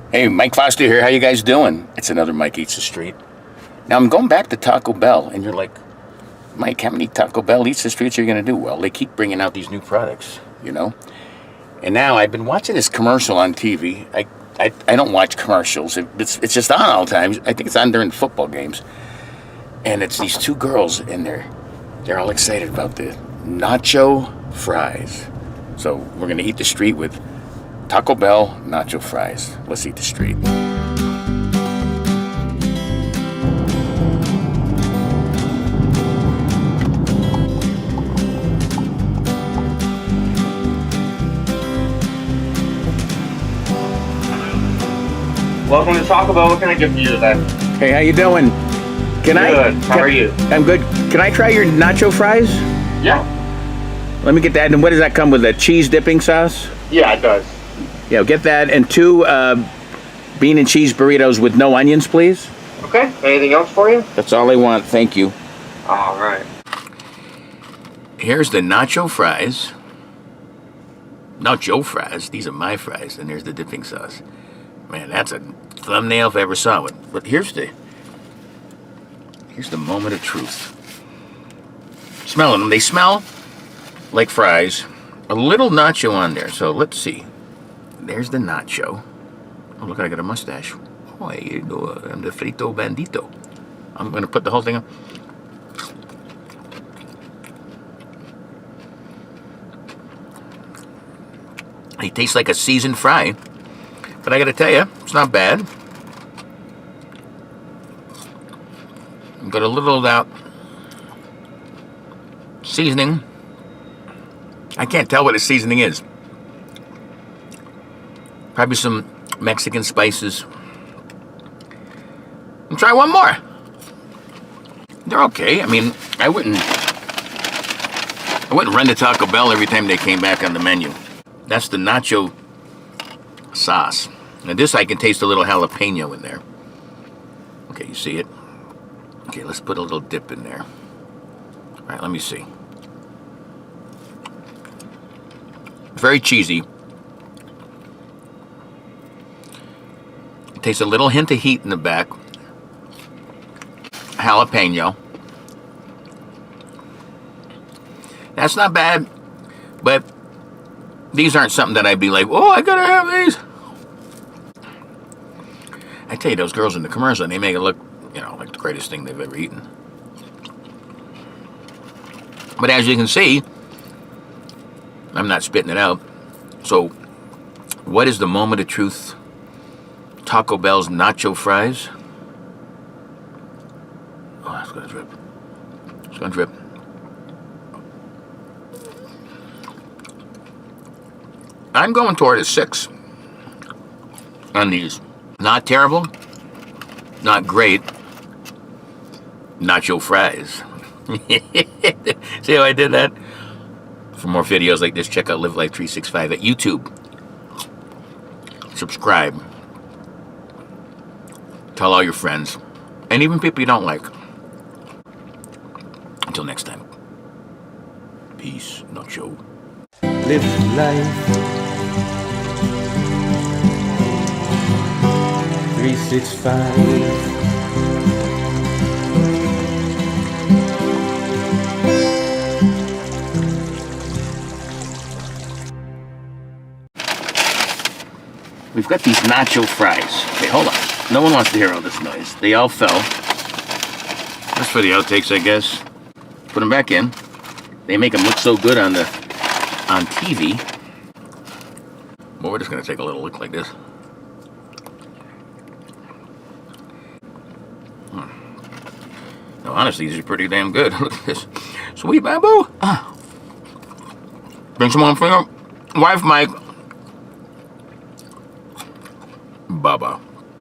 Hey, Mike Foster here. How you guys doing? It's another Mike Eats the Street. Now, I'm going back to Taco Bell, and you're like, Mike, how many Taco Bell Eats the Streets are you going to do? Well, they keep bringing out these new products, you know? And now I've been watching this commercial on TV. I don't watch commercials. It's just on all the time. I think it's on during football games. And it's these two girls, and they're all excited about the nacho fries. So we're going to eat the street with Taco Bell nacho fries. Let's eat the street. Welcome to Taco Bell. What can I get for you today? Hey, how you doing? Good. How are you? I'm good. Can I try your nacho fries? Yeah. Let me get that. And what does that come with? A cheese dipping sauce? Yeah, it does. Yeah, get that. And two bean and cheese burritos with no onions, please. Okay. Anything else for you? That's all I want. Thank you. All right. Here's the nacho fries. Nacho fries. These are my fries. And there's the dipping sauce. Man, that's a thumbnail if I ever saw one. But here's the moment of truth. Smelling them. They smell like fries. A little nacho on there. So let's see. There's the nacho. Oh, look, I got a mustache. Oh, here you go. I'm the frito bandito. I'm going to put the whole thing up. It tastes like a seasoned fry. But I got to tell you, it's not bad. Got a little of that seasoning. I can't tell what the seasoning is. Probably some Mexican spices. And try one more. They're okay. I mean, I wouldn't run to Taco Bell every time they came back on the menu. That's the nacho sauce. And this I can taste a little jalapeno in there. Okay, you see it? Okay, let's put a little dip in there. All right, let me see. Very cheesy. It tastes a little hint of heat in the back. Jalapeno. That's not bad, but these aren't something that I'd be like, oh, I gotta have these. I tell you, those girls in the commercial, they make it look, you know, like the greatest thing they've ever eaten. But as you can see, I'm not spitting it out. So, what is the moment of truth? Taco Bell's nacho fries. Oh, it's gonna drip. It's gonna drip. I'm going toward a 6 on these. Not terrible, not great. Nacho fries. See how I did that? For more videos like this, check out Live Life 365 at YouTube. Subscribe. Tell all your friends. And even people you don't like. Until next time. Peace, Nacho. Live life 365. We've got these nacho fries. Okay, hold on. No one wants to hear all this noise. They all fell. That's for the outtakes, I guess. Put them back in. They make them look so good on TV. Well, we're just gonna take a little look like this. No, honestly, these are pretty damn good. Look at this. Sweet bamboo. Bring some home for your wife, Mike. Baba.